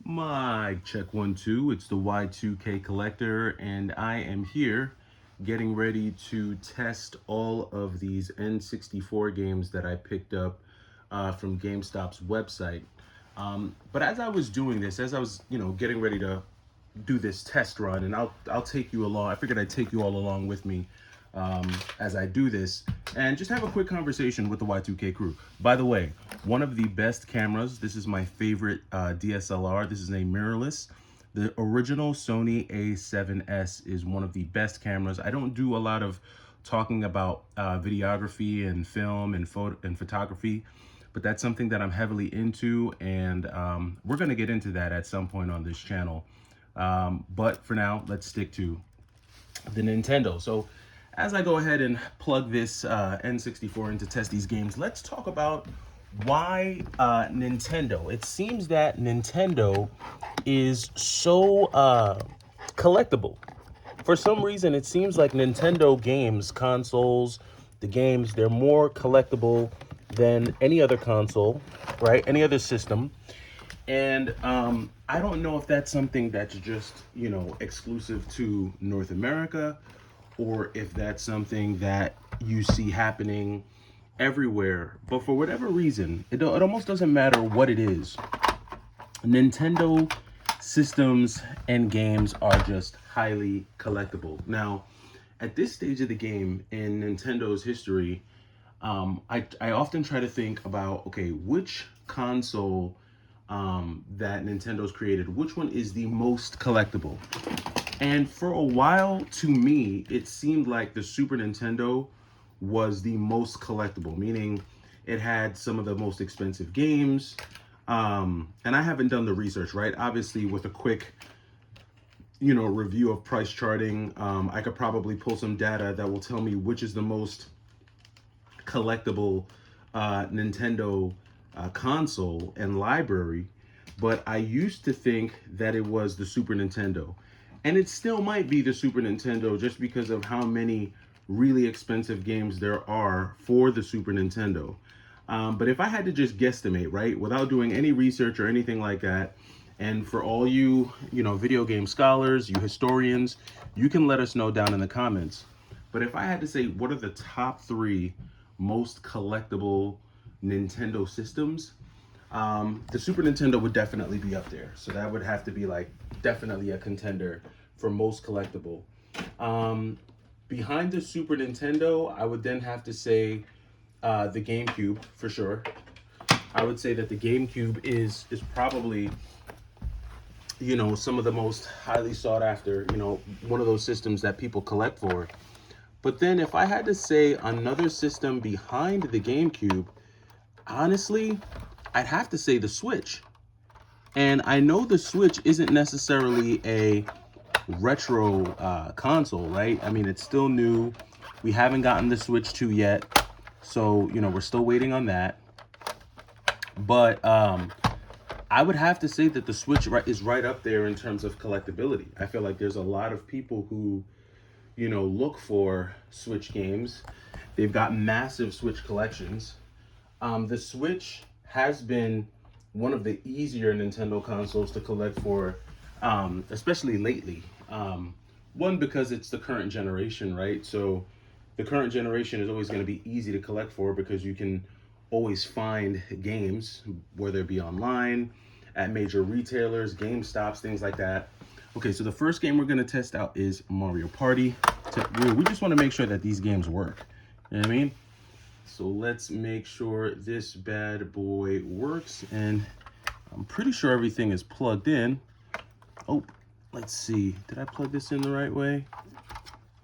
Mic check 1 2. It's the Y2K collector, and I am here getting ready to test all of these N64 games that I picked up from GameStop's website. But as I was doing this, as I was getting ready to do this test run, and I'll take you along. I figured I'd take you all along with me as I do this and just have a quick conversation with the Y2K crew. By the way, one of the best cameras, this is my favorite DSLR. This is a mirrorless. The original Sony A7S is one of the best cameras. I don't do a lot of talking about videography and film and photography, but that's something that I'm heavily into, and we're going to get into that at some point on this channel. But for now, let's stick to the Nintendo. So as I go ahead and plug this N64 in to test these games, let's talk about why Nintendo. It seems that Nintendo is so collectible. For some reason, it seems like Nintendo games, consoles, the games, they're more collectible than any other console, right? Any other system. And I don't know if that's something that's just, exclusive to North America, or if that's something that you see happening everywhere. But for whatever reason, it almost doesn't matter what it is. Nintendo systems and games are just highly collectible. Now, at this stage of the game in Nintendo's history, I often try to think about, okay, which console that Nintendo's created, which one is the most collectible? And for a while, to me, it seemed like the Super Nintendo was the most collectible, meaning it had some of the most expensive games. And I haven't done the research, right? Obviously, with a quick, review of price charting, I could probably pull some data that will tell me which is the most collectible Nintendo console and library. But I used to think that it was the Super Nintendo. And it still might be the Super Nintendo just because of how many really expensive games there are for the Super Nintendo. But if I had to just guesstimate, right, without doing any research or anything like that, and for all you, video game scholars, you historians, you can let us know down in the comments. But if I had to say what are the top 3 most collectible Nintendo systems, the Super Nintendo would definitely be up there. So that would have to be like definitely a contender for most collectible. Behind the Super Nintendo, I would then have to say the GameCube for sure. I would say that the GameCube is probably, some of the most highly sought after, one of those systems that people collect for. But then if I had to say another system behind the GameCube, honestly, I'd have to say the Switch. And I know the Switch isn't necessarily a retro console, right? I mean, it's still new. We haven't gotten the Switch 2 yet. So, we're still waiting on that. But I would have to say that the Switch is right up there in terms of collectability. I feel like there's a lot of people who, look for Switch games. They've got massive Switch collections. The Switch has been one of the easier Nintendo consoles to collect for, especially lately. One, because it's the current generation, right? So the current generation is always going to be easy to collect for because you can always find games, whether it be online, at major retailers, GameStops, things like that. Okay, so the first game we're going to test out is Mario Party. We just want to make sure that these games work. You know what I mean? So let's make sure this bad boy works, and I'm pretty sure everything is plugged in. Oh, let's see. Did I plug this in the right way?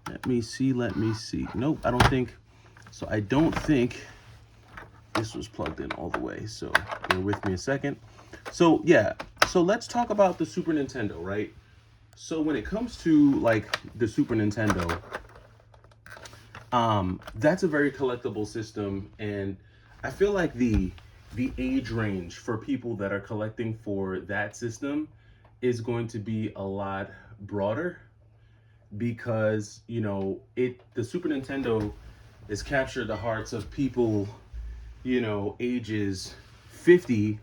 Let me see. Nope, I don't think. So I don't think this was plugged in all the way. So bear with me a second. So yeah, so let's talk about the Super Nintendo, right? So when it comes to like the Super Nintendo, that's a very collectible system, and I feel like the age range for people that are collecting for that system is going to be a lot broader because the Super Nintendo has captured the hearts of people ages 50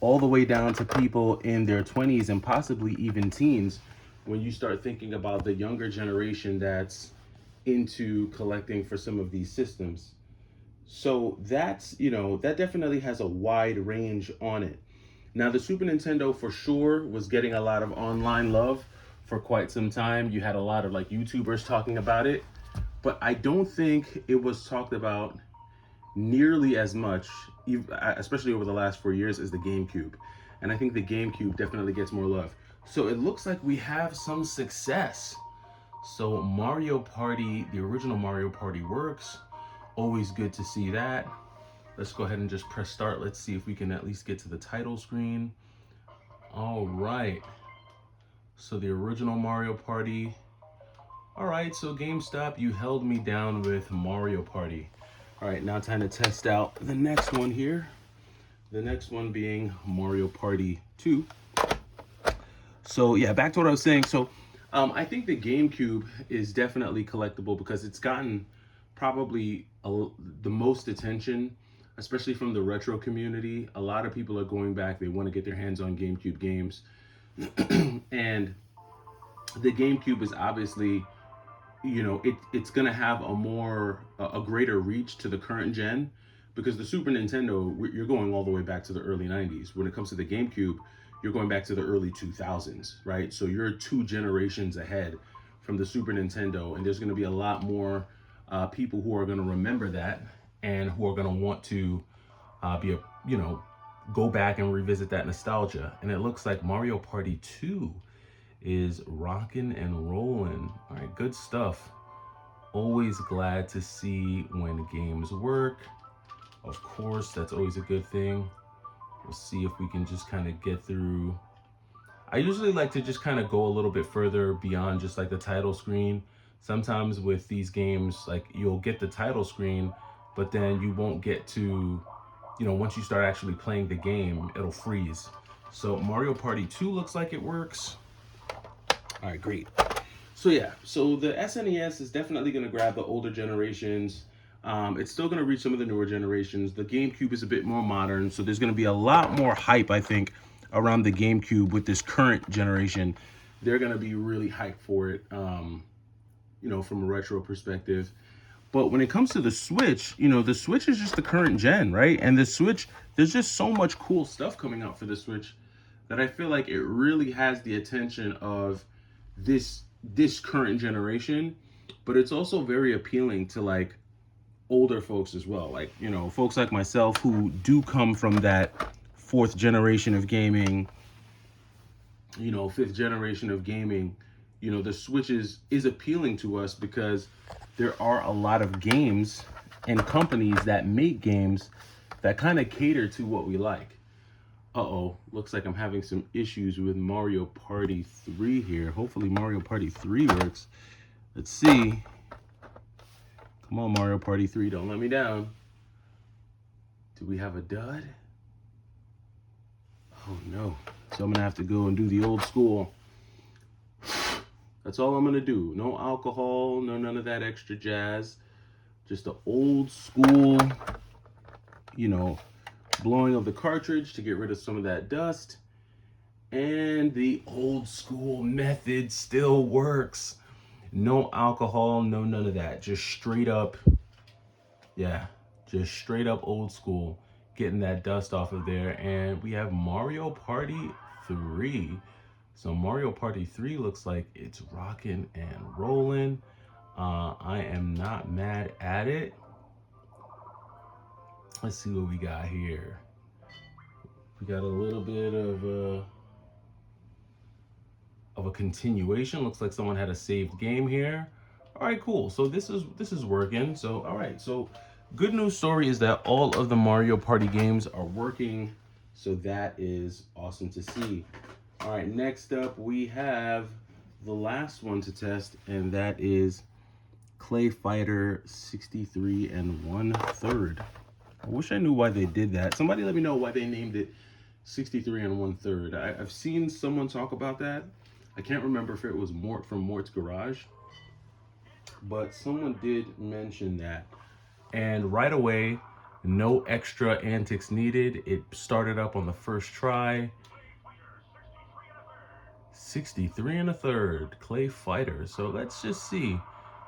all the way down to people in their 20s and possibly even teens when you start thinking about the younger generation that's into collecting for some of these systems. So that's, that definitely has a wide range on it. Now, the Super Nintendo for sure was getting a lot of online love for quite some time. You had a lot of like YouTubers talking about it, but I don't think it was talked about nearly as much, especially over the last 4 years, as the GameCube. And I think the GameCube definitely gets more love. So it looks like we have some success. So Mario Party, the original Mario Party works. Always good to see that. Let's go ahead and just press start. Let's see if we can at least get to the title screen. All right. So the original Mario Party. All right, so GameStop, you held me down with Mario Party. All right, now time to test out the next one here. The next one being Mario Party 2. So yeah, back to what I was saying. So I think the GameCube is definitely collectible because it's gotten probably the most attention, especially from the retro community. A lot of people are going back. They want to get their hands on GameCube games. And the GameCube is obviously, it's going to have a greater reach to the current gen, because the Super Nintendo, you're going all the way back to the early 90s. When it comes to the GameCube, you're going back to the early 2000s, right? So you're 2 generations ahead from the Super Nintendo, and there's going to be a lot more people who are going to remember that and who are going to want to go back and revisit that nostalgia. And it looks like Mario Party 2 is rocking and rolling. All right, good stuff. Always glad to see when games work. Of course, that's always a good thing. We'll see if we can just kind of get through. I usually like to just kind of go a little bit further beyond just like the title screen. Sometimes with these games, like you'll get the title screen, but then you won't get to, once you start actually playing the game, it'll freeze. So Mario Party 2 looks like it works. All right, great. So yeah, so the SNES is definitely going to grab the older generations. It's still going to reach some of the newer generations. The GameCube is a bit more modern, so there's going to be a lot more hype, I think, around the GameCube with this current generation. They're going to be really hyped for it, from a retro perspective. But when it comes to the Switch, the Switch is just the current gen, right? And the Switch, there's just so much cool stuff coming out for the Switch that I feel like it really has the attention of this current generation, but it's also very appealing to like older folks as well. Like, folks like myself who do come from that 4th generation of gaming, 5th generation of gaming. The Switch is appealing to us because there are a lot of games and companies that make games that kind of cater to what we like. Uh-oh, looks like I'm having some issues with Mario Party 3 here. Hopefully Mario Party 3 works. Let's see. Come on, Mario Party 3, don't let me down. Do we have a dud? Oh no. So I'm gonna have to go and do the old school. That's all I'm gonna do. No alcohol, none of that extra jazz. Just the old school, blowing of the cartridge to get rid of some of that dust. And the old school method still works. No alcohol, none of that. Just straight up, just straight up old school, getting that dust off of there. And we have Mario Party 3. So Mario Party 3 looks like it's rocking and rolling. I am not mad at it. Let's see what we got here. We got a little bit of a continuation. Looks like someone had a saved game here. All right, cool. So this is working. So all right. So good news story is that all of the Mario Party games are working. So that is awesome to see. All right, next up we have the last one to test, and that is Clay Fighter 63 1/3. I wish I knew why they did that. Somebody let me know why they named it 63 1/3. I've seen someone talk about that. I can't remember if it was Mort from Mort's Garage, but someone did mention that. And right away, No extra antics needed. It started up on the first try. 63 and a third, Clay Fighter. So let's just see.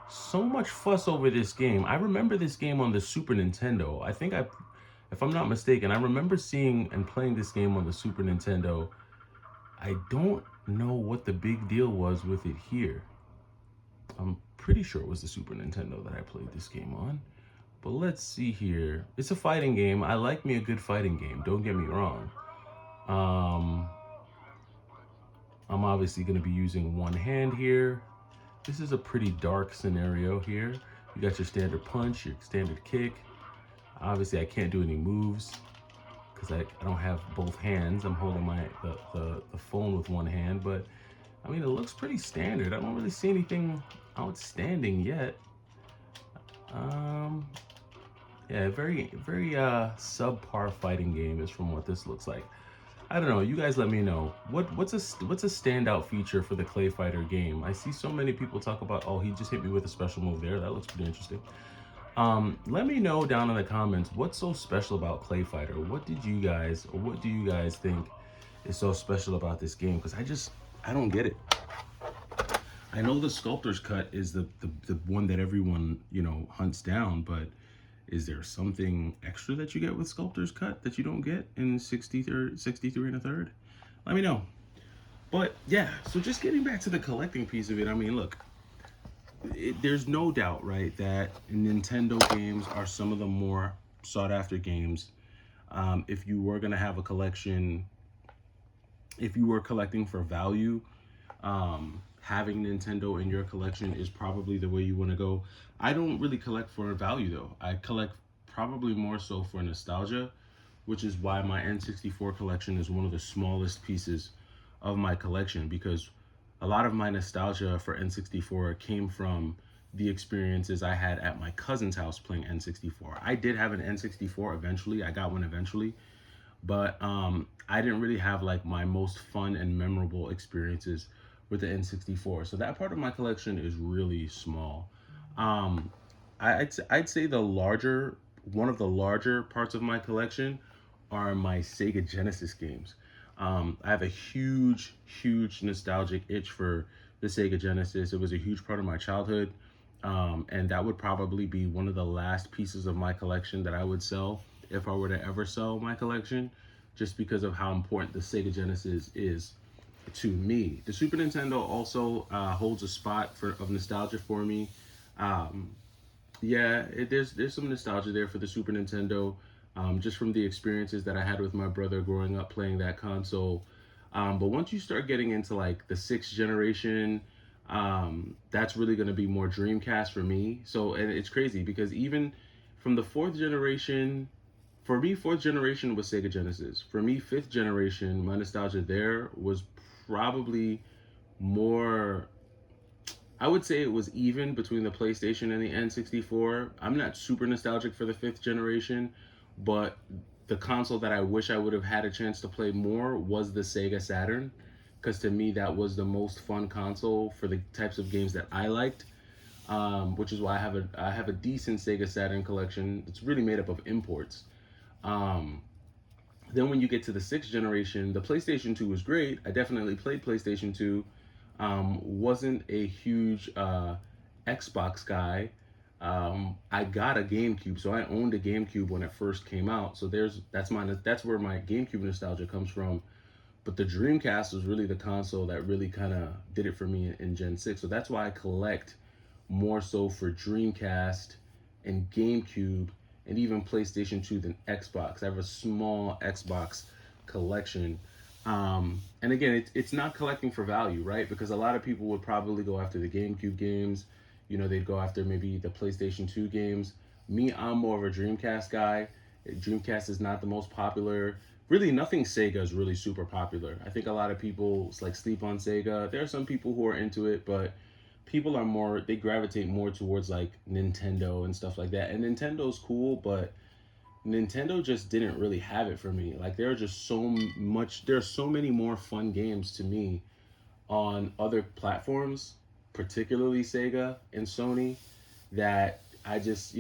So much fuss over this game. I remember this game on the Super Nintendo. If I'm not mistaken, I remember seeing and playing this game on the Super Nintendo. I don't know what the big deal was with it here. I'm pretty sure it was the Super Nintendo that I played this game on. But let's see here. It's a fighting game. I like me a good fighting game. Don't get me wrong. I'm obviously going to be using one hand here. This is a pretty dark scenario here. You got your standard punch, your standard kick. Obviously, I can't do any moves because I don't have both hands. I'm holding the phone with one hand, but I mean, it looks pretty standard. I don't really see anything outstanding yet. Yeah, very subpar fighting game is from what this looks like. I don't know. You guys let me know. What's a standout feature for the Clay Fighter game? I see so many people talk about, oh, he just hit me with a special move there. That looks pretty interesting. Let me know down in the comments what's so special about Clay Fighter. What do you guys think is so special about this game? Because I don't get it. I know the sculptor's cut is the one that everyone, hunts down, but is there something extra that you get with sculptor's cut that you don't get in 63 and a third? Let me know. But yeah, so just getting back to the collecting piece of it, I mean, look, there's no doubt, right, that Nintendo games are some of the more sought after games. If you were going to have a collection, if you were collecting for value, having Nintendo in your collection is probably the way you want to go. I don't really collect for value though. I collect probably more so for nostalgia, which is why my N64 collection is one of the smallest pieces of my collection, because a lot of my nostalgia for N64 came from the experiences I had at my cousin's house playing N64. I did have an N64 eventually. I got one eventually, but I didn't really have like my most fun and memorable experiences with the N64. So that part of my collection is really small. I'd say one of the larger parts of my collection are my Sega Genesis games. I have a huge nostalgic itch for the Sega Genesis. It was a huge part of my childhood. And that would probably be one of the last pieces of my collection that I would sell if I were to ever sell my collection, just because of how important the Sega Genesis is to me. The Super Nintendo also holds a spot of nostalgia for me. There's some nostalgia there for the Super Nintendo, just from the experiences that I had with my brother growing up playing that console. But once you start getting into like the sixth generation, that's really going to be more Dreamcast for me. So, and it's crazy because even from the fourth generation, for me, fourth generation was Sega Genesis. For me, fifth generation, my nostalgia there was probably more, I would say it was even between the PlayStation and the N64. I'm not super nostalgic for the fifth generation, but the console that I wish I would have had a chance to play more was the Sega Saturn, because to me that was the most fun console for the types of games that I liked. Which is why I have a decent Sega Saturn collection. It's really made up of imports. Then when you get to the sixth generation, the PlayStation 2 was great. I definitely played PlayStation 2. Wasn't a huge Xbox guy. I got a GameCube, so I owned a GameCube when it first came out. So that's where my GameCube nostalgia comes from. But the Dreamcast was really the console that really kind of did it for me in Gen 6. So that's why I collect more so for Dreamcast and GameCube and even PlayStation 2 than Xbox. I have a small Xbox collection. And again, it's not collecting for value, right? Because a lot of people would probably go after the GameCube games. They'd go after maybe the PlayStation 2 games. Me, I'm more of a Dreamcast guy. Dreamcast is not the most popular. Really, nothing Sega is really super popular. I think a lot of people sleep on Sega. There are some people who are into it, but they gravitate more towards like Nintendo and stuff like that. And Nintendo's cool, but Nintendo just didn't really have it for me. Like there are so many more fun games to me on other platforms, particularly Sega and Sony, that I just,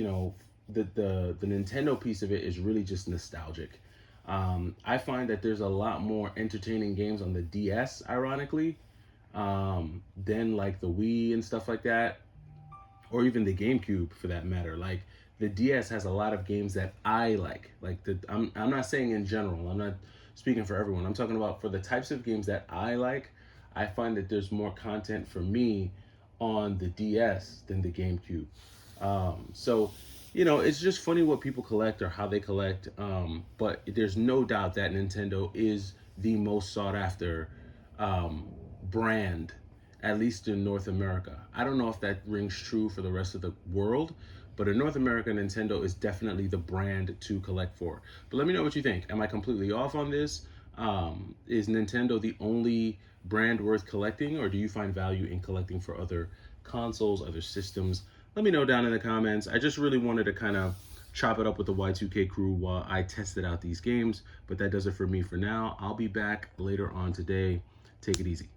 the Nintendo piece of it is really just nostalgic. I find that there's a lot more entertaining games on the DS, ironically, than like the Wii and stuff like that, or even the GameCube for that matter. Like the DS has a lot of games that I like. I'm not saying in general. I'm not speaking for everyone. I'm talking about for the types of games that I like. I find that there's more content for me on the DS than the GameCube. So, it's just funny what people collect or how they collect. But there's no doubt that Nintendo is the most sought after um, brand, at least in North America. I don't know if that rings true for the rest of the world, but in North America, Nintendo is definitely the brand to collect for. But let me know what you think. Am I completely off on this? Is Nintendo the only brand worth collecting, or do you find value in collecting for other consoles, other systems? Let me know down in the comments. I just really wanted to kind of chop it up with the Y2K crew while I tested out these games, but that does it for me for now. I'll be back later on today. Take it easy.